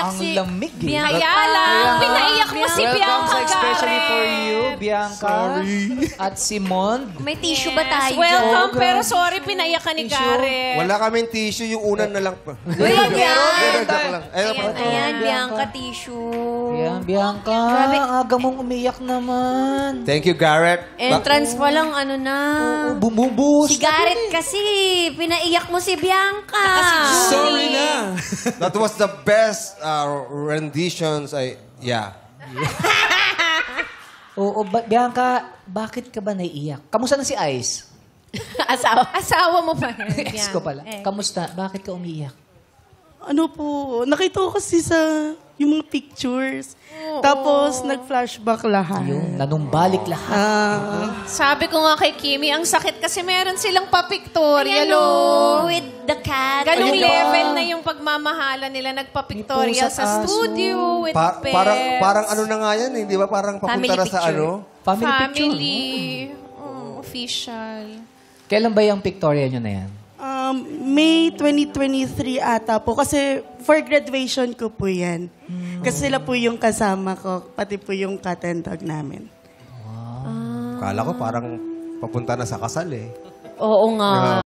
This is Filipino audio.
Ang lamig eh. Kaya lang, pinaiyak mo si Welcome Bianca, sa Especially Garrett. for You, Bianca. At si Mond. May tissue ba tayo? Welcome, Oh, pero grabe. sorry, pinaiyak ka ni Tissue. Garrett. Wala kaming tissue, yung unan na lang pa. Ayan, Joke lang. Ayan, Bianca, tissue. Ayan, Bianca. Grabe. Ang aga mong umiyak naman. Thank you, Garrett. Entrance pa lang, ano na. Bumubuhos. Si Garrett kasi, pinaiyak mo si Bianca. Sorry na. That was the best renditions. Yeah. Oo, Bianca, bakit ka ba naiiyak? Kamusta na si Ice? Asawa mo pa. Ex ko pala. Kamusta? Bakit ka umiiyak? Ano po, nakita ko kasi sa yung mga pictures. Tapos, nag-flashback lahat. Yung nanumbalik lahat. Sabi ko nga kay Kimi, ang sakit kasi meron silang papictorial. Ayan, Oh. with the cat. Ganong Ayun ba? level na yung pagmamahala nila. Nagpa-pictorial May pusa, sa aso. studio with pets. Parang ano na nga yan, di ba? Parang papunta Family na sa picture. ano. Family picture. Family. Official. Kailan ba yung pictorial nyo na yan? May 2023 ata po. Kasi for graduation ko po yan. Kasi sila po yung kasama ko, pati po yung cat and dog namin. Kala ko parang papunta na sa kasal eh. Oo nga.